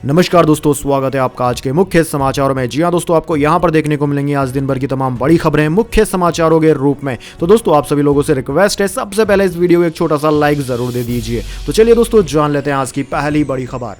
नमस्कार दोस्तों, स्वागत है आपका आज के मुख्य समाचारों में। जी हाँ दोस्तों, आपको यहाँ पर देखने को मिलेंगी आज दिन भर की तमाम बड़ी खबरें मुख्य समाचारों के रूप में। तो दोस्तों आप सभी लोगों से रिक्वेस्ट है, सबसे पहले इस वीडियो को एक छोटा सा लाइक जरूर दे दीजिए। तो चलिए दोस्तों जान लेते हैं आज की पहली बड़ी खबर।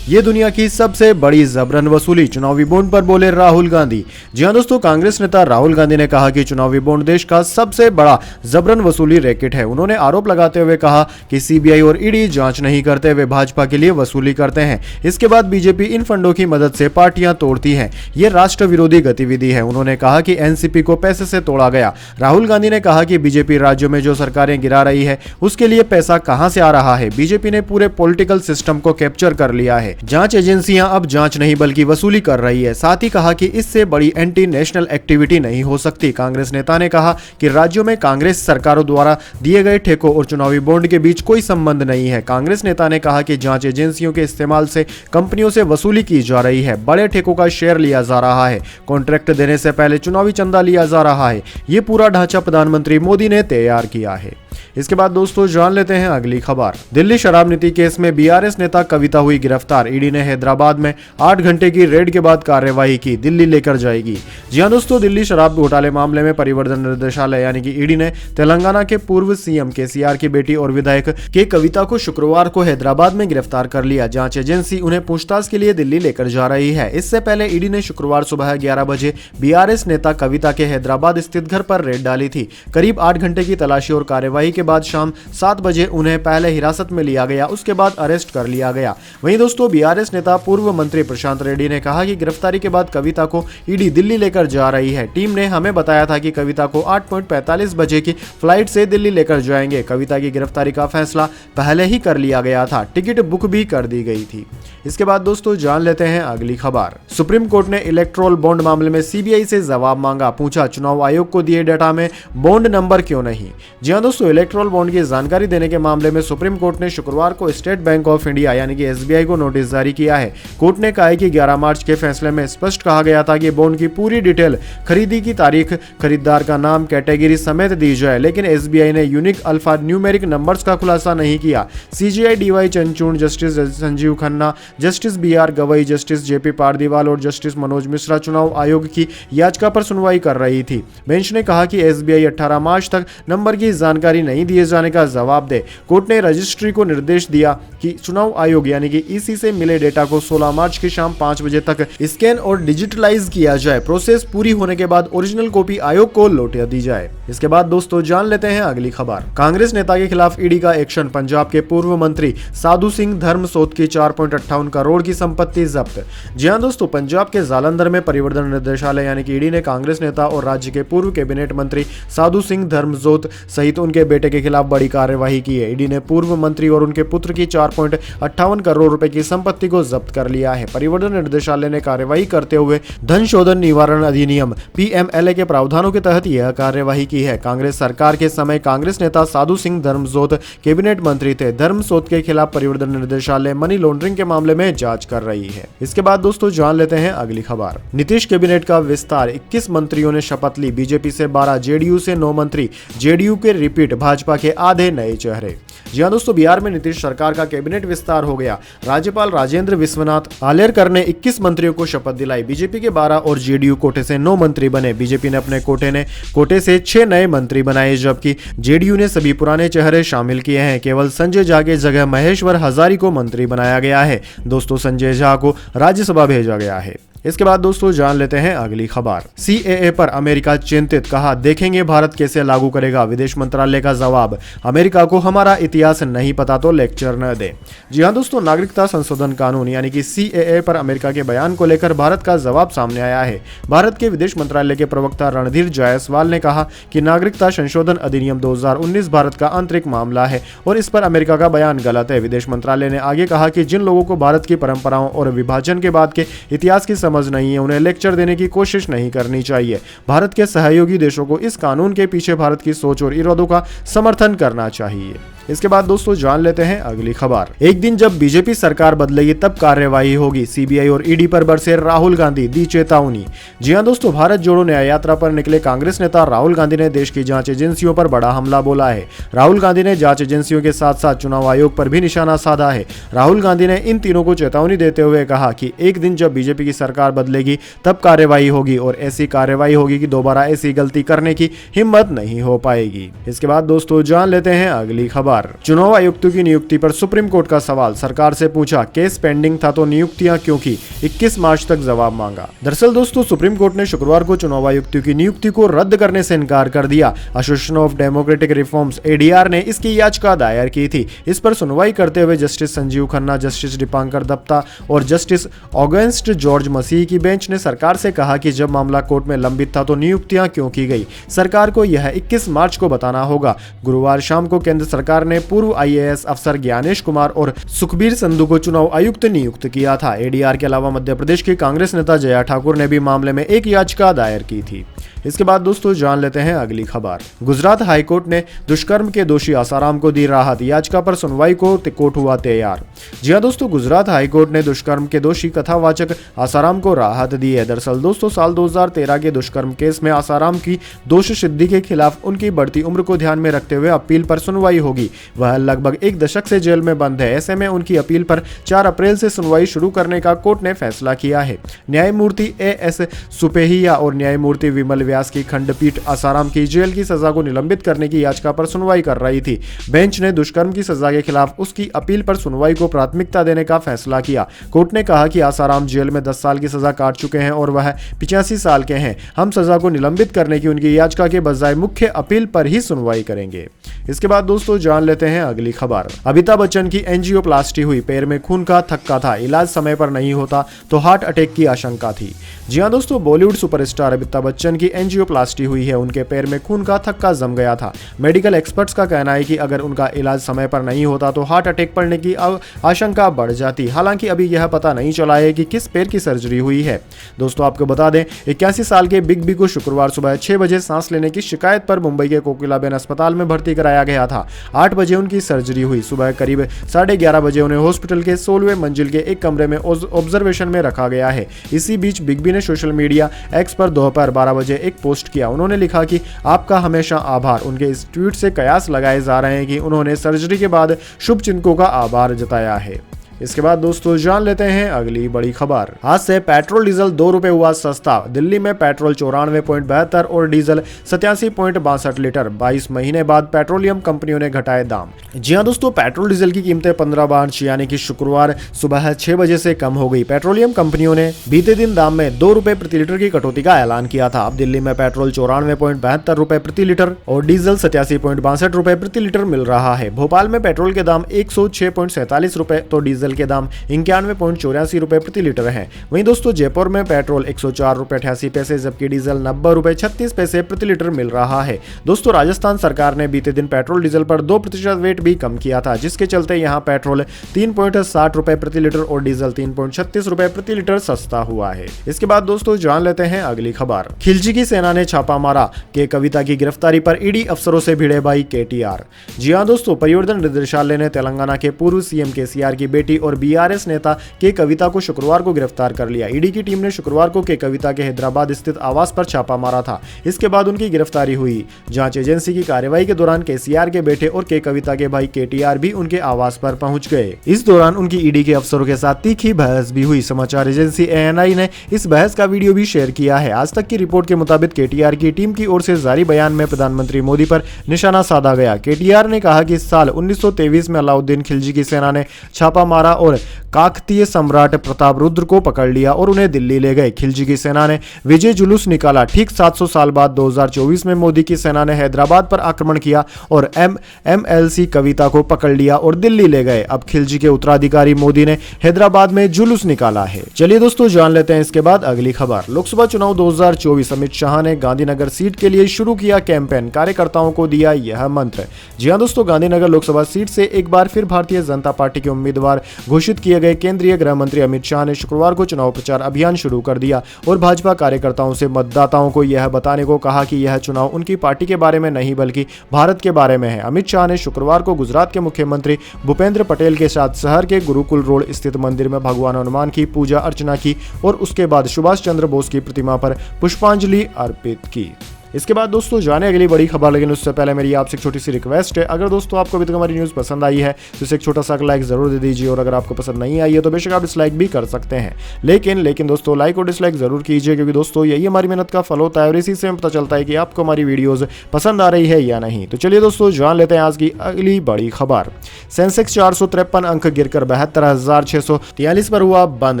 ये दुनिया की सबसे बड़ी जबरन वसूली, चुनावी बॉन्ड पर बोले राहुल गांधी। जी हाँ दोस्तों, कांग्रेस नेता राहुल गांधी ने कहा कि चुनावी बॉन्ड देश का सबसे बड़ा जबरन वसूली रैकेट है। उन्होंने आरोप लगाते हुए कहा कि सीबीआई और ईडी जांच नहीं करते, वे भाजपा के लिए वसूली करते हैं। इसके बाद बीजेपी इन फंडों की मदद से पार्टियां तोड़ती है। ये राष्ट्र विरोधी गतिविधि है। उन्होंने कहा कि एनसीपी को पैसे से तोड़ा गया। राहुल गांधी ने कहा कि बीजेपी राज्यों में जो सरकारें गिरा रही है उसके लिए पैसा कहां से आ रहा है। बीजेपी ने पूरे पॉलिटिकल सिस्टम को कैप्चर कर लिया है। जांच एजेंसियां अब जांच नहीं बल्कि वसूली कर रही है। साथ ही कहा कि इससे बड़ी एंटी नेशनल एक्टिविटी नहीं हो सकती। कांग्रेस नेता ने कहा कि राज्यों में कांग्रेस सरकारों द्वारा दिए गए ठेकों और चुनावी बॉन्ड के बीच कोई संबंध नहीं है। कांग्रेस नेता ने कहा कि जांच एजेंसियों के इस्तेमाल से कंपनियों से वसूली की जा रही है, बड़े ठेकों का शेयर लिया जा रहा है, कॉन्ट्रैक्ट देने से पहले चुनावी चंदा लिया जा रहा है। ये पूरा ढांचा प्रधानमंत्री मोदी ने तैयार किया है। इसके बाद दोस्तों जान लेते हैं अगली खबर। दिल्ली शराब नीति केस में बीआरएस नेता कविता हुई गिरफ्तार। ईडी ने हैदराबाद में 8 घंटे की रेड के बाद कार्यवाही की, दिल्ली लेकर जाएगी। जी हां दोस्तों, दिल्ली शराब घोटाले मामले में परिवर्तन निदेशालय यानी कि ईडी ने तेलंगाना के पूर्व सीएम केसीआर की बेटी और विधायक के कविता को शुक्रवार को हैदराबाद में गिरफ्तार कर लिया। जांच एजेंसी उन्हें पूछताछ के लिए दिल्ली लेकर जा रही है। इससे पहले ईडी ने शुक्रवार सुबह 11 बजे बीआरएस नेता कविता के हैदराबाद स्थित घर पर रेड डाली थी। करीब 8 घंटे की तलाशी और कार्यवाही के बाद शाम 7 बजे उन्हें पहले हिरासत में लिया गया, उसके बाद अरेस्ट कर लिया गया। वहीं दोस्तों बीआरएस नेता पूर्व मंत्री प्रशांत रेड्डी ने कहा कि गिरफ्तारी के बाद कविता को ईडी दिल्ली लेकर जा रही है। टीम ने हमें बताया था कि कविता को 8:45 बजे की फ्लाइट से दिल्ली लेकर जाएंगे। कविता की गिरफ्तारी का फैसला पहले ही कर लिया गया था, टिकट बुक भी कर दी गई थी। इसके बाद दोस्तों जान लेते हैं अगली खबर। सुप्रीम कोर्ट ने इलेक्टोरल बॉन्ड मामले में सीबीआई से जवाब मांगा। पूछा, चुनाव आयोग को दिए डाटा में बॉन्ड नंबर क्यों नहीं। जी हां दोस्तों, इलेक्टोरल बॉन्ड की जानकारी देने के मामले में सुप्रीम कोर्ट ने शुक्रवार को स्टेट बैंक ऑफ इंडिया यानी कि एसबीआई को नोटिस जारी किया है। कोर्ट ने कहा है कि 11 मार्च के फैसले में स्पष्ट कहा गया था कि बॉन्ड की पूरी डिटेल, खरीदी की तारीख, खरीदार का नाम, कैटेगरी समेत दी जाए, लेकिन एसबीआई ने यूनिक अल्फा न्यूमेरिक नंबर्स का खुलासा नहीं किया। CJI DY Chandrachud, justice Sanjiv Khanna, justice BR Gavai, justice JP Pardiwala और जस्टिस मनोज मिश्रा चुनाव आयोग की याचिका पर सुनवाई कर रही थी। बेंच ने कहा कि एसबीआई 18 मार्च तक नंबर की जानकारी नहीं दिए जाने का जवाब दे। कोर्ट ने रजिस्ट्री को निर्देश दिया कि चुनाव आयोग यानी कि ईसी से मिले डेटा को 16 मार्च की शाम 5 बजे तक स्कैन और डिजिटलाइज किया जाए। प्रोसेस पूरी होने के बाद ओरिजिनल कॉपी आयोग को लौटा दी जाए। इसके बाद दोस्तों जान लेते हैं अगली खबर। कांग्रेस नेता के खिलाफ ईडी का एक्शन। पंजाब के पूर्व मंत्री साधु सिंह धर्मसोत की 4.58 करोड़ की संपत्ति जब्त। जी हां दोस्तों, पंजाब के जालंधर में परिवर्तन निदेशालय यानी कि ईडी ने कांग्रेस नेता और राज्य के पूर्व कैबिनेट मंत्री साधु सिंह धर्मसोत सहित उनके बेटे के खिलाफ बड़ी कार्यवाही की है। ईडी ने पूर्व मंत्री और उनके पुत्र की 4.58 करोड़ रुपए की संपत्ति को जब्त कर लिया है। परिवर्तन निर्देशालय ने कार्यवाही करते हुए धन शोधन निवारण अधिनियम पीएमएलए के प्रावधानों के तहत यह कार्यवाही की है। कांग्रेस सरकार के समय कांग्रेस नेता साधु सिंह धर्मसोत कैबिनेट मंत्री थे। धर्मसोत के खिलाफ परिवर्तन निर्देशालय मनी लॉन्ड्रिंग के मामले में जांच कर रही है। इसके बाद दोस्तों जान लेते हैं अगली खबर। नीतीश कैबिनेट का विस्तार, 21 मंत्रियों ने शपथ ली। बीजेपी से 12, जेडीयू से 9 मंत्री, जेडीयू के रिपीट, भाजपा के आधे नए चेहरे। जी हां दोस्तों, बिहार में नीतीश सरकार का कैबिनेट विस्तार हो गया। राज्यपाल राजेंद्र विश्वनाथ आलेरकर ने 21 मंत्रियों को शपथ दिलाई। बीजेपी के 12 और जेडीयू कोटे से 9 मंत्री बने। बीजेपी ने अपने कोटे से 6 नए मंत्री बनाए, जबकि जेडीयू ने सभी पुराने चेहरे शामिल किए हैं। केवल संजय झा की जगह महेश्वर हजारी को मंत्री बनाया गया है। दोस्तों संजय झा को राज्यसभा भेजा गया है। इसके बाद दोस्तों जान लेते हैं अगली खबर। सीएए पर अमेरिका चिंतित, कहा देखेंगे भारत कैसे लागू करेगा। विदेश मंत्रालय का जवाब, अमेरिका को हमारा इतिहास नहीं पता तो लेक्चर न दे। जी हां दोस्तों, नागरिकता संशोधन कानून यानी कि सीएए पर अमेरिका के बयान को लेकर भारत का जवाब सामने आया है। भारत के विदेश मंत्रालय के प्रवक्ता रणधीर जायसवाल ने कहा कि नागरिकता संशोधन अधिनियम 2019 भारत का आंतरिक मामला है और इस पर अमेरिका का बयान गलत है। विदेश मंत्रालय ने आगे कहा कि जिन लोगों को भारत की परंपराओं और विभाजन के बाद के इतिहास की समझ नहीं है, उन्हें लेक्चर देने की कोशिश नहीं करनी चाहिए। भारत के सहयोगी देशों को इस कानून के पीछे भारत की सोच और इरादों का समर्थन करना चाहिए। इसके बाद दोस्तों जान लेते हैं अगली खबर। एक दिन जब बीजेपी सरकार बदलेगी तब कार्यवाही होगी, सीबीआई और ईडी पर बरसे राहुल गांधी, दी चेतावनी। जी हां दोस्तों, भारत जोड़ो न्याय यात्रा पर निकले कांग्रेस नेता राहुल गांधी ने देश की जांच एजेंसियों पर बड़ा हमला बोला है। राहुल गांधी ने जांच एजेंसियों के साथ साथ चुनाव आयोग पर भी निशाना साधा है। राहुल गांधी ने इन तीनों को चेतावनी देते हुए कहा कि एक दिन जब बीजेपी की सरकार बदलेगी तब कार्यवाही होगी और ऐसी कार्यवाही होगी कि दोबारा ऐसी गलती करने की हिम्मत नहीं हो पाएगी। इसके बाद दोस्तों जान लेते हैं अगली खबर। चुनाव आयुक्तों की नियुक्ति पर सुप्रीम कोर्ट का सवाल, सरकार से पूछा केस पेंडिंग था तो नियुक्तियां क्यों की, 21 मार्च तक जवाब मांगा। दरअसल दोस्तों सुप्रीम कोर्ट ने शुक्रवार को चुनाव आयुक्तों की नियुक्ति को रद्द करने से इनकार कर दिया। Association of democratic reforms ADR ने इसकी याचिका दायर की थी। इस पर सुनवाई करते हुए जस्टिस संजीव खन्ना, जस्टिस दीपांकर दत्ता और जस्टिस ऑगस्ट जॉर्ज मसीह की बेंच ने सरकार से कहा कि जब मामला कोर्ट में लंबित था तो नियुक्तियां क्यों की गई, सरकार को यह 21 मार्च को बताना होगा। गुरुवार शाम को केंद्र सरकार ने पूर्व आईएएस अफसर ज्ञानेश कुमार और सुखबीर संधू को चुनाव आयुक्त नियुक्त किया था। एडीआर के अलावा मध्य प्रदेश की कांग्रेस नेता जया ठाकुर ने भी मामले में एक याचिका दायर की थी। इसके बाद दोस्तों जान लेते हैं अगली खबर। गुजरात हाईकोर्ट ने दुष्कर्म के दोषी आसाराम को दी राहत, याचिका पर सुनवाई को कोर्ट हुआ तैयार। जी हां दोस्तों, गुजरात हाईकोर्ट ने दुष्कर्म के दोषी कथावाचक आसाराम को राहत दी है। दरअसल दोस्तों साल 2013 के दुष्कर्म केस में आसाराम की दोष सिद्धि के खिलाफ उनकी बढ़ती उम्र को ध्यान में रखते हुए अपील पर सुनवाई होगी। वह लगभग एक दशक से जेल में बंद है। ऐसे में उनकी अपील पर 4 अप्रैल से सुनवाई शुरू करने का कोर्ट ने फैसला किया है। न्यायमूर्ति एएस सुपेहिया और न्यायमूर्ति विमल व्यास की खंडपीठ आसाराम की जेल की सजा को निलंबित करने की याचिका पर सुनवाई कर रही थी। बेंच ने दुष्कर्म की सजा के खिलाफ उसकी अपील पर सुनवाई को प्राथमिकता देने का फैसला किया। कोर्ट ने कहा कि आसाराम जेल में 10 साल की सजा काट चुके हैं और वह 85 साल के हैं। हम सजा को निलंबित करने की उनकी याचिका के बजाय मुख्य अपील पर ही सुनवाई करेंगे। इसके बाद दोस्तों जान लेते हैं अगली खबर। अमिताभ बच्चन की एंजियोप्लास्टी हुई, पैर में खून का थक्का था, इलाज समय पर नहीं होता तो हार्ट अटैक की आशंका थी। जी हां दोस्तों, बॉलीवुड सुपरस्टार अमिताभ बच्चन की एंजियोप्लास्टी हुई है। उनके पैर में खून का थक्का जम गया था। मेडिकल एक्सपर्ट्स का कहना है कि अगर उनका इलाज समय पर नहीं होता तो हार्ट अटैक पड़ने की आशंका बढ़ जाती। हालांकि अभी यह पता नहीं चला है कि किस पैर की सर्जरी हुई है। दोस्तों आपको बता दें, 81 साल के बिग बी को शुक्रवार सुबह 6 बजे सांस लेने की शिकायत पर मुंबई के कोकिलाबेन अस्पताल में भर्ती कराया गया था। 8 बजे उनकी सर्जरी हुई। सुबह करीब 11:30 बजे उन्हें हॉस्पिटल के 16वें मंजिल के एक कमरे में ऑब्जर्वेशन में रखा गया है। इसी बीच बिग बी ने सोशल मीडिया एक्स पर दोपहर 12 बजे एक पोस्ट किया। उन्होंने लिखा कि आपका हमेशा आभार। उनके इस ट्वीट से कयास लगाए जा रहे हैं कि उन्होंने सर्जरी के बाद शुभचिंतकों का आभार जताया है। इसके बाद दोस्तों जान लेते हैं अगली बड़ी खबर। आज से पेट्रोल डीजल 2 रुपए हुआ सस्ता। दिल्ली में पेट्रोल 94.72 और डीजल 87.62 लीटर। 22 महीने बाद पेट्रोलियम कंपनियों ने घटाए दाम। जी हां दोस्तों, पेट्रोल डीजल की कीमतें 15 मार्च यानी कि शुक्रवार सुबह 6 बजे से कम हो गई। पेट्रोलियम कंपनियों ने बीते दिन दाम में 2 रुपए प्रति लीटर की कटौती का ऐलान किया था। अब दिल्ली में पेट्रोल 94.72 रुपए प्रति लीटर और डीजल 87.62 रुपए प्रति लीटर मिल रहा है। भोपाल में पेट्रोल के दाम 106.47 रुपए तो डीजल के दाम 91.84 रुपए प्रति लीटर है। वहीं दोस्तों जयपुर में पेट्रोल 104 रुपए 88 पैसे जबकि डीजल 90 रुपए 36 पैसे प्रति लीटर मिल रहा है। दोस्तों राजस्थान सरकार ने बीते दिन पेट्रोल डीजल पर 2% वेट भी कम किया था, जिसके चलते यहां पेट्रोल 3.60 रुपए प्रति लीटर और डीजल 3.36 रुपए प्रति लीटर सस्ता हुआ है। इसके बाद दोस्तों जान लेते हैं अगली खबर। खिलजी की सेना ने छापा मारा, के कविता की गिरफ्तारी पर ईडी अफसरों से भिड़े भाई केटीआर। जी हां दोस्तों, परिवर्तन निदेशालय ने तेलंगाना के पूर्व सीएम केसीआर की बेटी और बीआरएस नेता के कविता को शुक्रवार को गिरफ्तार कर लिया। ईडी की टीम ने शुक्रवार को के कविता के हैदराबाद स्थित आवास पर छापा मारा था। इसके बाद उनकी गिरफ्तारी हुई। जांच एजेंसी की कार्रवाई के दौरान केसीआर के बेटे और के कविता के भाई केटीआर भी उनके आवास पर पहुंच गए। इस दौरान उनकी ईडी के अफसरों के साथ तीखी बहस भी हुई। समाचार एजेंसी एएनआई ने इस बहस का वीडियो भी शेयर किया है। आज तक की रिपोर्ट के मुताबिक केटीआर की टीम की ओर से जारी बयान में प्रधानमंत्री मोदी पर निशाना साधा गया। केटीआर ने कहा कि साल 1923 में अलाउद्दीन खिलजी की सेना ने छापा मारा और काकतीय सम्राट प्रताप रुद्र को पकड़ लिया और उन्हें दिल्ली ले गए। खिलजी की सेना ने विजय जुलूस निकाला। ठीक 700 साल बाद 2024 में मोदी की सेना ने हैदराबाद पर आक्रमण किया और एमएलसी कविता को पकड़ लिया और दिल्ली ले गए। अब खिलजी के उत्तराधिकारी मोदी ने हैदराबाद में जुलूस निकाला है। चलिए दोस्तों जान लेते हैं इसके बाद अगली खबर। लोकसभा चुनाव 2024, अमित शाह ने गांधीनगर सीट के लिए शुरू किया कैंपेन, कार्यकर्ताओं को दिया यह मंत्र। जी हां दोस्तों, गांधीनगर लोकसभा सीट से एक बार फिर भारतीय जनता पार्टी के उम्मीदवार घोषित किए गए केंद्रीय गृह मंत्री अमित शाह ने शुक्रवार को चुनाव प्रचार अभियान शुरू कर दिया और भाजपा कार्यकर्ताओं से मतदाताओं को यह बताने को कहा कि यह चुनाव उनकी पार्टी के बारे में नहीं बल्कि भारत के बारे में है। अमित शाह ने शुक्रवार को गुजरात के मुख्यमंत्री भूपेंद्र पटेल के साथ शहर के गुरुकुल रोड स्थित मंदिर में भगवान हनुमान की पूजा अर्चना की और उसके बाद सुभाष चंद्र बोस की प्रतिमा पर पुष्पांजलि अर्पित की। इसके बाद दोस्तों जाने अगली बड़ी खबर, लेकिन उससे पहले मेरी आपसे एक छोटी सी रिक्वेस्ट है, अगर दोस्तों आपको अभी तक हमारी न्यूज़ पसंद आई है तो इसे एक छोटा सा लाइक जरूर दे दीजिए और अगर आपको पसंद नहीं आई है तो बेशक आप डिसलाइक भी कर सकते हैं, लेकिन दोस्तों लाइक और डिसलाइक जरूर कीजिए क्योंकि दोस्तों यही हमारी मेहनत का फल होता है और इसी से हमें पता चलता है कि आपको हमारी वीडियोज़ पसंद आ रही है या नहीं। तो चलिए दोस्तों जान लेते हैं आज की अगली बड़ी खबर। सेंसेक्स 453 अंक गिरकर 72,643 पर हुआ बंद।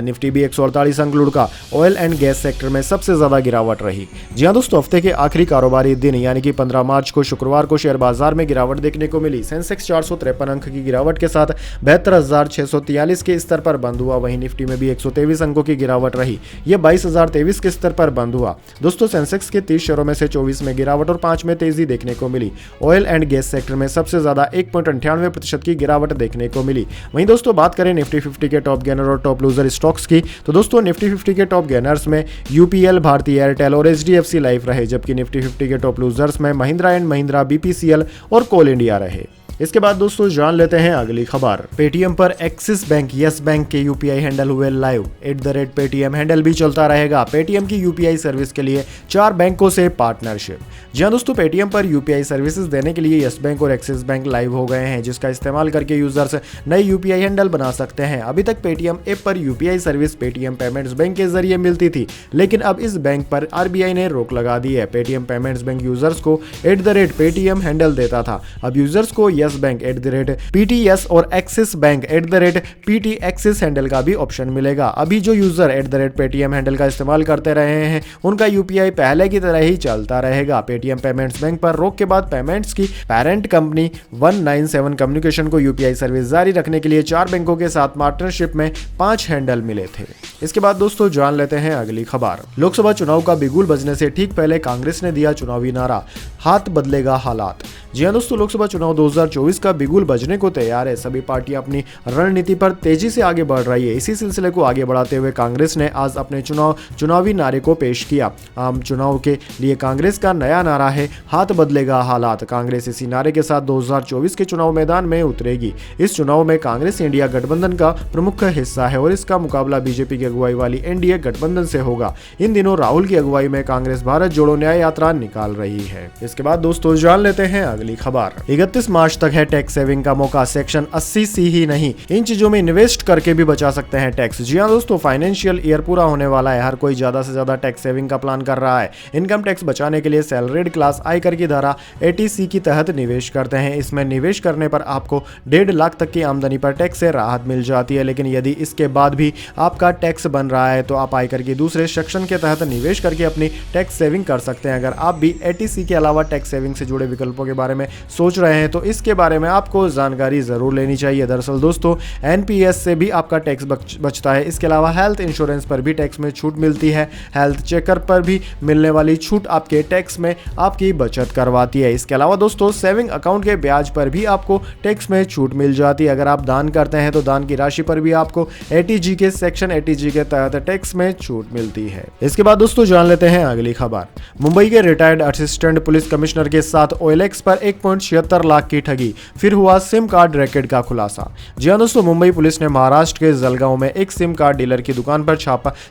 निफ्टी भी 148 अंक लुढ़का। ऑयल एंड गैस सेक्टर में सबसे ज्यादा गिरावट रही। जी हाँ दोस्तों, हफ्ते के आखिरी कारोबारी दिन यानी कि 15 मार्च को शुक्रवार को शेयर बाजार में गिरावट देखने को मिली। सेंसेक्स 453 अंक की गिरावट के साथ 72,643 के स्तर पर बंद हुआ। वहीं निफ्टी में भी 123 अंकों की गिरावट रही। यह 22,023 के स्तर पर बंद हुआ। दोस्तों सेंसेक्स के 30 शेयरों में से 24 में गिरावट और 5 में तेजी देखने को मिली। ऑयल एंड गैस सेक्टर में सबसे ज्यादा 1.98% की गिरावट देखने को मिली। वहीं दोस्तों बात करें निफ्टी 50 के टॉप गेनर और टॉप लूजर स्टॉक्स की, तो दोस्तों निफ्टी 50 के टॉप गेनर्स में यूपीएल, भारतीय एयरटेल और एचडीएफसी लाइफ रहे, जबकि निफ्टी 50 के टॉप लूजर्स में महिंद्रा एंड महिंद्रा, बीपीसीएल और कोल इंडिया रहे। इसके बाद दोस्तों जान लेते हैं अगली खबर। पेटीएम पर एक्सिस बैंक, यस बैंक के यूपीआई हैंडल हुए लाइव। @पेटीएम हैंडल भी चलता रहेगा। पेटीएम की यूपीआई सर्विस के लिए 4 बैंकों से पार्टनरशिप। जी दोस्तों, पेटीएम पर यूपीआई सर्विसेज देने के लिए यस बैंक और एक्सिस बैंक लाइव हो गए हैं, जिसका इस्तेमाल करके यूजर्स नए यूपीआई हैंडल बना सकते हैं। अभी तक पेटीएम ऐप पर UPI service Paytm payments bank के जरिए मिलती थी, लेकिन अब इस बैंक पर आरबीआई ने रोक लगा दी है। पेटीएम पेमेंट्स बैंक यूजर्स को @पेटीएम हैंडल देता था। अब यूजर्स को यस बैंक @PTS और एक्सिस बैंक @PTAxis हैंडल का भी ऑप्शन मिलेगा। अभी जो यूजर @पेटीएम हैंडल का इस्तेमाल करते रहे हैं उनका यूपीआई पहले की तरह ही चलता रहेगा। पेटीएम पेमेंट्स बैंक पर रोक के बाद पेमेंट्स की पेरेंट कंपनी 197 कम्युनिकेशन को यूपीआई सर्विस जारी रखने के लिए 4 बैंकों के साथ पार्टनरशिप में 5 हैंडल मिले थे। इसके बाद दोस्तों जान लेते हैं अगली खबर। लोकसभा चुनाव का बिगुल बजने से ठीक पहले कांग्रेस ने दिया चुनावी नारा, हाथ बदलेगा हालात। जी हाँ दोस्तों, लोकसभा चुनाव 2024 का बिगुल बजने को तैयार है। सभी पार्टियां अपनी रणनीति पर तेजी से आगे बढ़ रही है। इसी सिलसिले को आगे बढ़ाते हुए कांग्रेस ने आज अपने चुनावी नारे को पेश किया। आम चुनाव के लिए कांग्रेस का नया नारा है, हाथ बदलेगा हालात। कांग्रेस इसी नारे के साथ 2024 के चुनाव मैदान में उतरेगी। इस चुनाव में कांग्रेस इंडिया गठबंधन का प्रमुख हिस्सा है और इसका मुकाबला बीजेपी की अगुवाई वाली एनडीए गठबंधन से होगा। इन दिनों राहुल की अगुवाई में कांग्रेस भारत जोड़ो न्याय यात्रा निकाल रही है। इसके बाद दोस्तों जान लेते हैं अगली खबर। 31 मार्च तक है टैक्स सेविंग का मौका। सेक्शन 80C ही नहीं, इन चीजों में इन्वेस्ट करके भी बचा सकते हैं टैक्स। जी हाँ दोस्तों, फाइनेंशियल ईयर पूरा होने वाला है। हर कोई ज्यादा से ज्यादा टैक्स सेविंग का प्लान कर रहा है। इनकम टैक्स बचाने के लिए सैलरीड क्लास आयकर की धारा 80C की तहत निवेश करते हैं। इसमें निवेश करने पर आपको 1.5 लाख तक की आमदनी पर टैक्स से राहत मिल जाती है, लेकिन यदि इसके बाद भी आपका टैक्स बन रहा है तो आप आयकर के दूसरे सेक्शन के तहत निवेश करके अपनी टैक्स सेविंग कर सकते हैं। अगर आप भी 80C के अलावा टैक्स सेविंग से जुड़े विकल्पों के बारे में सोच रहे हैं तो इसके बारे में आपको जानकारी जरूर लेनी चाहिए। दरअसल दोस्तों एनपीएस से भी आपका टैक्स बचता है। इसके अलावा हेल्थ इंश्योरेंस पर भी टैक्स में छूट मिलती है। हेल्थ चेकर पर भी मिलने वाली छूट आपके टैक्स में आपकी बचत करवाती है। इसके अलावा दोस्तों सेविंग अकाउंट के ब्याज पर भी आपको टैक्स में छूट मिल जाती है। अगर आप दान करते हैं तो दान की राशि पर भी आपको एटीजी के सेक्शन 80G के तहत टैक्स में छूट मिलती है। इसके बाद दोस्तों जान लेते हैं अगली खबर। मुंबई के रिटायर्ड असिस्टेंट पुलिस कमिश्नर के साथ OLX पर 1.76 लाख की ठगी, फिर हुआ सिम कार्ड रैकेट का खुलासा। जी हां दोस्तों, मुंबई पुलिस ने महाराष्ट्र के जलगांव में एक सिम कार्ड डीलर की दुकान पर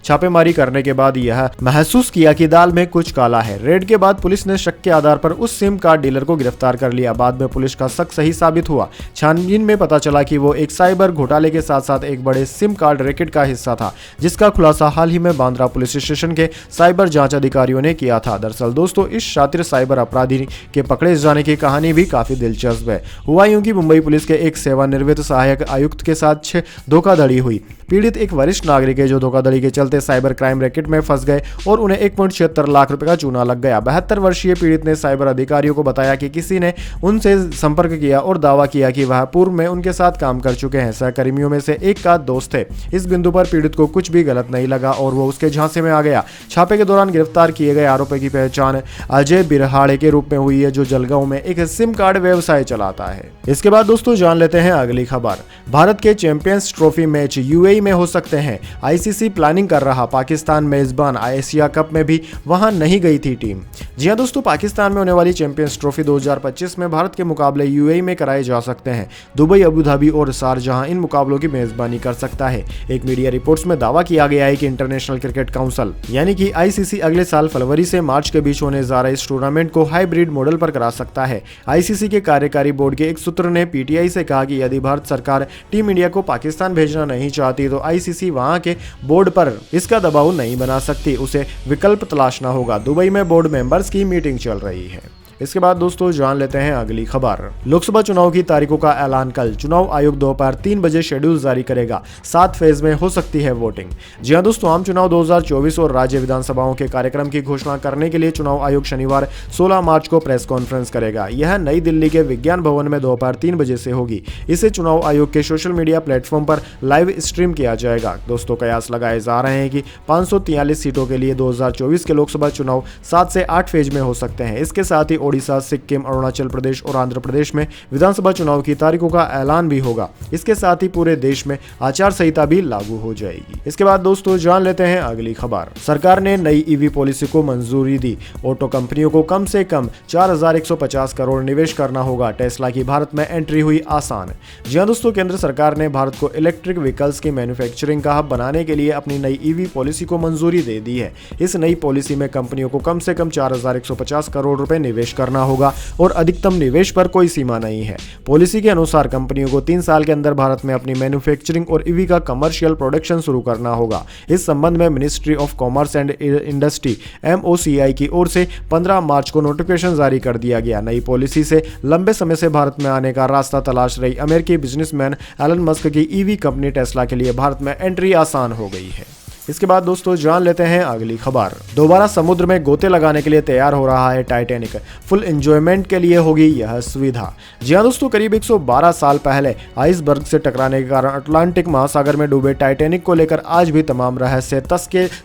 छापेमारी करने के बाद यह महसूस किया कि दाल में कुछ काला है। रेड के बाद पुलिस ने शक के आधार पर उस सिम कार्ड डीलर को गिरफ्तार कर लिया। बाद में पुलिस का शक सही साबित हुआ। छानबीन में पता चला कि वो एक साइबर घोटाले के साथ साथ एक बड़े सिम कार्ड रैकेट का हिस्सा था, जिसका खुलासा हाल ही में बांद्रा पुलिस स्टेशन के साइबर जांच अधिकारियों ने किया था। दरअसल दोस्तों इस शातिर साइबर अपराधी के पकड़े जाने की कहानी भी काफी दिलचस्प है। हुआ यूं कि मुंबई पुलिस के एक सेवानिवृत्त सहायक आयुक्त के साथ धोखाधड़ी हुई। पीड़ित एक वरिष्ठ नागरिक है जो धोखाधड़ी के चलते साइबर क्राइम रैकेट में फंस गए और उन्हें 1.76 लाख रुपए का चूना लग गया। 72 वर्षीय पीड़ित ने साइबर अधिकारियों को बताया कि किसी ने उनसे संपर्क किया और दावा किया कि वह पूर्व में उनके साथ काम कर चुके हैं। सहकर्मियों में से एक का दोस्त थे। इस बिंदु पर पीड़ित को कुछ भी गलत नहीं लगा और वो उसके झांसे में आ गया। छापे के दौरान गिरफ्तार किए गए आरोपी की पहचान अजय बिरहाड़े के रूप में हुई है, जो जलगांव में एक सिम कार्ड व्यवसाय चलाता है। इसके बाद दोस्तों जान लेते हैं अगली खबर। भारत के चैंपियंस ट्रॉफी मैच यूएई में हो सकते हैं। आईसीसी प्लानिंग कर रहा। पाकिस्तान मेजबान एशिया कप में भी वहां नहीं गई थी टीम। जी हां दोस्तों, पाकिस्तान में होने वाली चैंपियंस ट्रॉफी 2025 में भारत के मुकाबले यूएई में कराए जा सकते हैं। दुबई, अबू धाबी और शारजाह इन मुकाबलों की मेजबानी कर सकता है। एक मीडिया रिपोर्ट्स में दावा किया गया है कि इंटरनेशनल क्रिकेट काउंसिल यानी कि आईसीसी अगले साल फरवरी से मार्च के बीच होने जा रहे इस टूर्नामेंट को हाइब्रिड मॉडल पर करा सकता है। आईसीसी के कार्यकारी बोर्ड के एक सूत्र ने पीटीआई से कहा कि यदि भारत सरकार टीम इंडिया को पाकिस्तान भेजना नहीं चाहती तो आईसीसी वहां के बोर्ड पर इसका दबाव नहीं बना सकती, उसे विकल्प तलाशना होगा। दुबई में बोर्ड मेंबर्स की मीटिंग चल रही है। इसके बाद दोस्तों जान लेते हैं अगली खबर। लोकसभा चुनाव की तारीखों का ऐलान कल। चुनाव आयोग दोपहर 3 बजे शेड्यूल जारी करेगा। 7 फेज में हो सकती है वोटिंग। जी हां दोस्तों, आम चुनाव 2024 और राज्य विधानसभाओं के कार्यक्रम की घोषणा करने के लिए चुनाव आयोग शनिवार 16 मार्च को प्रेस कॉन्फ्रेंस करेगा। यह नई दिल्ली के विज्ञान भवन में दोपहर 3 बजे से होगी। इसे चुनाव आयोग के सोशल मीडिया प्लेटफॉर्म पर लाइव स्ट्रीम किया जाएगा। दोस्तों कयास लगाए जा रहे हैं कि 543 सीटों के लिए 2024 के लोकसभा चुनाव 7 से 8 फेज में हो सकते हैं। इसके साथ ही ओडिशा, सिक्किम, अरुणाचल प्रदेश और आंध्र प्रदेश में विधानसभा चुनाव की तारीखों का ऐलान भी होगा। इसके साथ ही पूरे देश में आचार संहिता भी लागू हो जाएगी। इसके बाद दोस्तों जान लेते हैं अगली खबर। सरकार ने नई ईवी पॉलिसी को मंजूरी दी। ऑटो कंपनियों को कम से कम 4150 करोड़ निवेश करना होगा। टेस्ला की भारत में एंट्री हुई आसान। जी हां दोस्तों, केंद्र सरकार ने भारत को इलेक्ट्रिक व्हीकल्स की मैन्युफैक्चरिंग का हब बनाने के लिए अपनी नई ईवी पॉलिसी को मंजूरी दे दी है। इस नई पॉलिसी में कंपनियों को कम से कम 4150 करोड़ रुपए निवेश करना होगा और अधिकतम निवेश पर कोई सीमा नहीं है। पॉलिसी के अनुसार कंपनियों को 3 साल के अंदर भारत में अपनी मैन्युफैक्चरिंग और ईवी का कमर्शियल प्रोडक्शन शुरू करना होगा। इस संबंध में ministry of commerce and industry MOCI की ओर से 15 मार्च को नोटिफिकेशन जारी कर दिया गया। नई पॉलिसी से लंबे समय से भारत में आने का रास्ता तलाश रही अमेरिकी बिजनेसमैन एलन मस्क की ईवी कंपनी टेस्ला के लिए भारत में एंट्री आसान हो गई है। इसके बाद दोस्तों जान लेते हैं अगली खबर। दोबारा समुद्र में गोते लगाने के लिए तैयार हो रहा है टाइटैनिक। फुल एंजॉयमेंट के लिए होगी यह सुविधा। जी हां दोस्तों, करीब 112 साल पहले आइसबर्ग से टकराने के कारण अटलांटिक महासागर में डूबे टाइटैनिक को लेकर आज भी तमाम रहस्य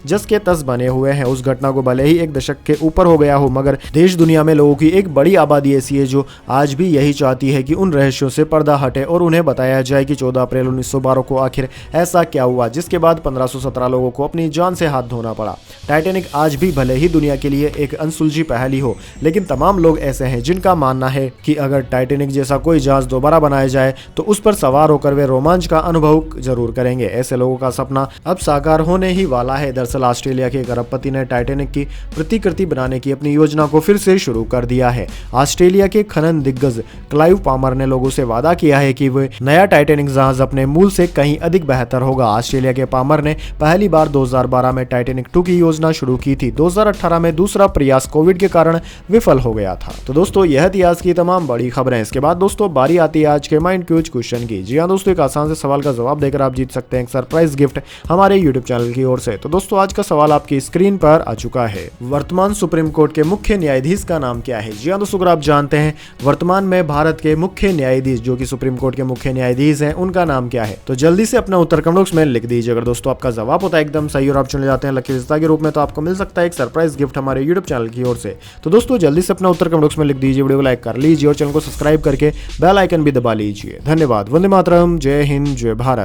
जस के तस बने हुए हैं। उस घटना को भले ही 1 दशक के ऊपर हो गया हो, मगर देश दुनिया में लोगों की एक बड़ी आबादी ऐसी है जो आज भी यही चाहती है कि उन रहस्यों से पर्दा हटे और उन्हें बताया जाए कि 14 अप्रैल 1912 को आखिर ऐसा क्या हुआ जिसके बाद 1517 लोगों को अपनी जान से हाथ धोना पड़ा। टाइटैनिक आज भी भले ही दुनिया के लिए एक अनसुलझी पहेली हो, लेकिन तमाम लोग ऐसे हैं जिनका मानना है कि अगर टाइटैनिक जैसा कोई जहाज दोबारा बनाया जाए तो उस पर सवार होकर वे रोमांच का अनुभव जरूर करेंगे। ऐसे लोगों का सपना अब साकार होने ही वाला है। दरअसल ऑस्ट्रेलिया के एक अरबपति ने टाइटैनिक की प्रतिकृति बनाने की अपनी योजना को फिर से शुरू कर दिया है। ऑस्ट्रेलिया के खनन दिग्गज क्लाइव पामर ने लोगों से वादा किया है कि वे नया टाइटैनिक जहाज अपने मूल से कहीं अधिक बेहतर होगा। ऑस्ट्रेलिया के पामर ने पहली बार 2012 में टाइटैनिक 2 की योजना शुरू की थी। 2018 में दूसरा प्रयास कोविड के कारण विफल हो गया था। तो दोस्तों यह थी आज की तमाम बड़ी खबरें। इसके बाद दोस्तों बारी आती है आज के माइंड क्यूज क्वेश्चन की। जी हां दोस्तों, एक आसान से सवाल का जवाब देकर आप जीत सकते हैं एक सरप्राइज गिफ्ट हमारे यूट्यूब चैनल की ओर से। तो दोस्तों आज का सवाल आपकी स्क्रीन पर आ चुका है। वर्तमान सुप्रीम कोर्ट के मुख्य न्यायाधीश का नाम क्या है? जी हां दोस्तों, अगर आप जानते हैं वर्तमान में भारत के मुख्य न्यायाधीश जो कि सुप्रीम कोर्ट के मुख्य न्यायाधीश हैं, उनका नाम क्या है? तो जल्दी से अपना उत्तर कमेंट बॉक्स में लिख दीजिए। अगर दोस्तों आपका जवाब होता है एकदम सही और आप चुने जाते हैं लकी विजेता के रूप में, तो आपको मिल सकता है एक सरप्राइज गिफ्ट हमारे यूट्यूब चैनल की ओर से। तो दोस्तों जल्दी से अपना उत्तर कमेंट बॉक्स में लिख दीजिए, वीडियो को लाइक कर लीजिए और चैनल को सब्सक्राइब करके बेल आइकन भी दबा लीजिए। धन्यवाद। वंदे मातरम। जय हिंद, जय भारत।